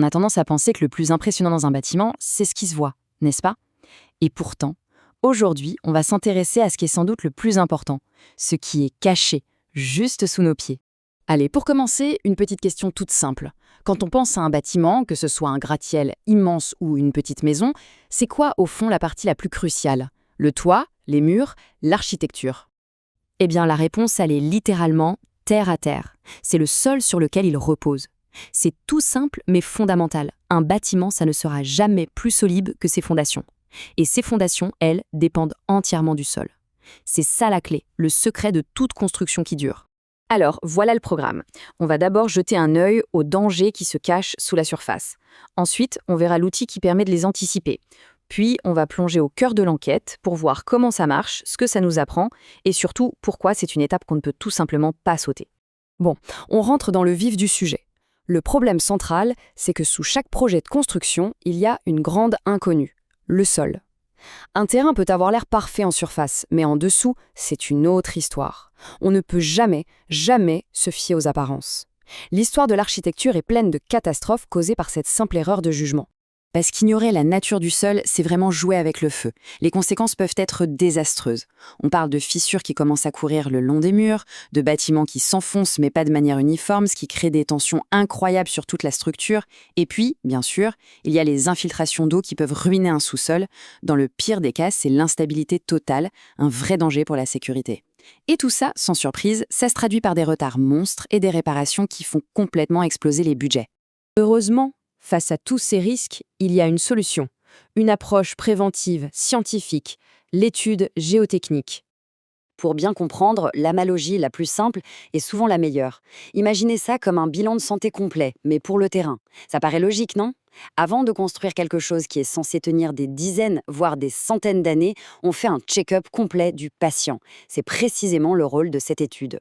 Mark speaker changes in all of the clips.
Speaker 1: On a tendance à penser que le plus impressionnant dans un bâtiment, c'est ce qui se voit, n'est-ce pas? Et pourtant, aujourd'hui, on va s'intéresser à ce qui est sans doute le plus important, ce qui est caché, juste sous nos pieds. Allez, pour commencer, une petite question toute simple. Quand on pense à un bâtiment, que ce soit un gratte-ciel immense ou une petite maison, c'est quoi au fond la partie la plus cruciale? Le toit, les murs, l'architecture? Eh bien, la réponse, elle est littéralement terre à terre. C'est le sol sur lequel il repose. C'est tout simple mais fondamental. Un bâtiment, ça ne sera jamais plus solide que ses fondations. Et ces fondations, elles, dépendent entièrement du sol. C'est ça la clé, le secret de toute construction qui dure. Alors, voilà le programme. On va d'abord jeter un œil aux dangers qui se cachent sous la surface. Ensuite, on verra l'outil qui permet de les anticiper. Puis, on va plonger au cœur de l'enquête pour voir comment ça marche, ce que ça nous apprend, et surtout, pourquoi c'est une étape qu'on ne peut tout simplement pas sauter. Bon, on rentre dans le vif du sujet. Le problème central, c'est que sous chaque projet de construction, il y a une grande inconnue, le sol. Un terrain peut avoir l'air parfait en surface, mais en dessous, c'est une autre histoire. On ne peut jamais se fier aux apparences. L'histoire de l'architecture est pleine de catastrophes causées par cette simple erreur de jugement. Parce qu'ignorer la nature du sol, c'est vraiment jouer avec le feu. Les conséquences peuvent être désastreuses. On parle de fissures qui commencent à courir le long des murs, de bâtiments qui s'enfoncent mais pas de manière uniforme, ce qui crée des tensions incroyables sur toute la structure. Et puis, bien sûr, il y a les infiltrations d'eau qui peuvent ruiner un sous-sol. Dans le pire des cas, c'est l'instabilité totale, un vrai danger pour la sécurité. Et tout ça, sans surprise, ça se traduit par des retards monstres et des réparations qui font complètement exploser les budgets. Heureusement, face à tous ces risques, il y a une solution, une approche préventive, scientifique, l'étude géotechnique. Pour bien comprendre, l'analogie la plus simple est souvent la meilleure. Imaginez ça comme un bilan de santé complet, mais pour le terrain. Ça paraît logique, non? Avant de construire quelque chose qui est censé tenir des dizaines, voire des centaines d'années, on fait un check-up complet du patient. C'est précisément le rôle de cette étude.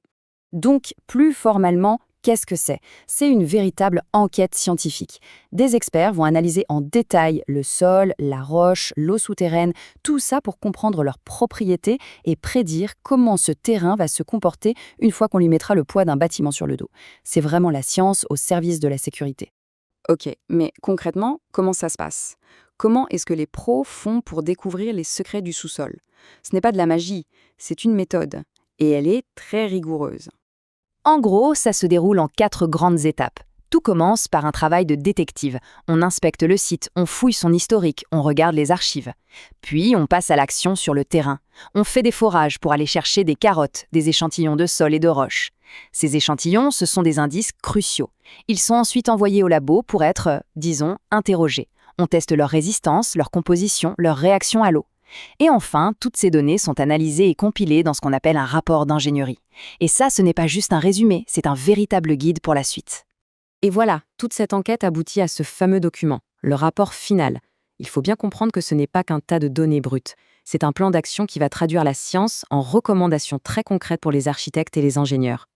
Speaker 1: Donc, plus formellement, qu'est-ce que c'est? C'est une véritable enquête scientifique. Des experts vont analyser en détail le sol, la roche, l'eau souterraine, tout ça pour comprendre leurs propriétés et prédire comment ce terrain va se comporter une fois qu'on lui mettra le poids d'un bâtiment sur le dos. C'est vraiment la science au service de la sécurité. Ok, mais concrètement, comment ça se passe? Comment est-ce que les pros font pour découvrir les secrets du sous-sol? Ce n'est pas de la magie, c'est une méthode. Et elle est très rigoureuse. En gros, ça se déroule en 4 grandes étapes. Tout commence par un travail de détective. On inspecte le site, on fouille son historique, on regarde les archives. Puis, on passe à l'action sur le terrain. On fait des forages pour aller chercher des carottes, des échantillons de sol et de roches. Ces échantillons, ce sont des indices cruciaux. Ils sont ensuite envoyés au labo pour être, disons, interrogés. On teste leur résistance, leur composition, leur réaction à l'eau. Et enfin, toutes ces données sont analysées et compilées dans ce qu'on appelle un rapport d'ingénierie. Et ça, ce n'est pas juste un résumé, c'est un véritable guide pour la suite. Et voilà, toute cette enquête aboutit à ce fameux document, le rapport final. Il faut bien comprendre que ce n'est pas qu'un tas de données brutes. C'est un plan d'action qui va traduire la science en recommandations très concrètes pour les architectes et les ingénieurs.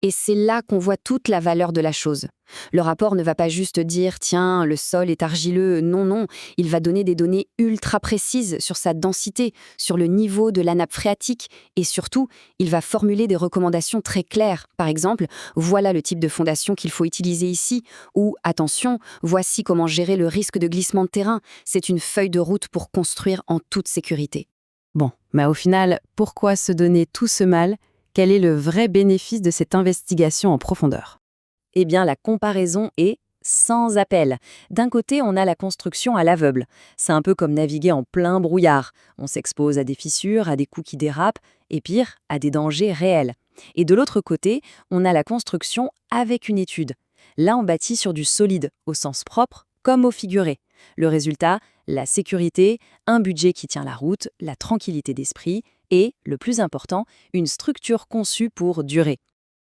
Speaker 1: Et c'est là qu'on voit toute la valeur de la chose. Le rapport ne va pas juste dire « tiens, le sol est argileux ». Non, il va donner des données ultra précises sur sa densité, sur le niveau de la nappe phréatique et surtout, il va formuler des recommandations très claires. Par exemple, voilà le type de fondation qu'il faut utiliser ici ou attention, voici comment gérer le risque de glissement de terrain. C'est une feuille de route pour construire en toute sécurité. Bon, mais au final, pourquoi se donner tout ce mal ? Quel est le vrai bénéfice de cette investigation en profondeur? Eh bien, la comparaison est sans appel. D'un côté, on a la construction à l'aveugle. C'est un peu comme naviguer en plein brouillard. On s'expose à des fissures, à des coups qui dérapent, et pire, à des dangers réels. Et de l'autre côté, on a la construction avec une étude. Là, on bâtit sur du solide, au sens propre comme au figuré. Le résultat, la sécurité, un budget qui tient la route, la tranquillité d'esprit et, le plus important, une structure conçue pour durer.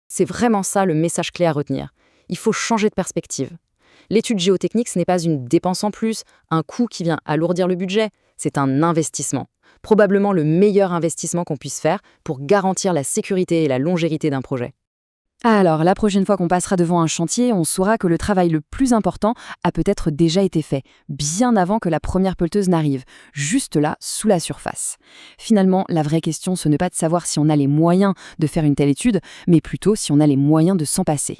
Speaker 1: C'est vraiment ça le message clé à retenir. Il faut changer de perspective. L'étude géotechnique, ce n'est pas une dépense en plus, un coût qui vient alourdir le budget, c'est un investissement. Probablement le meilleur investissement qu'on puisse faire pour garantir la sécurité et la longévité d'un projet. Alors, la prochaine fois qu'on passera devant un chantier, on saura que le travail le plus important a peut-être déjà été fait, bien avant que la première pelleteuse n'arrive, juste là, sous la surface. Finalement, la vraie question, ce n'est pas de savoir si on a les moyens de faire une telle étude, mais plutôt si on a les moyens de s'en passer.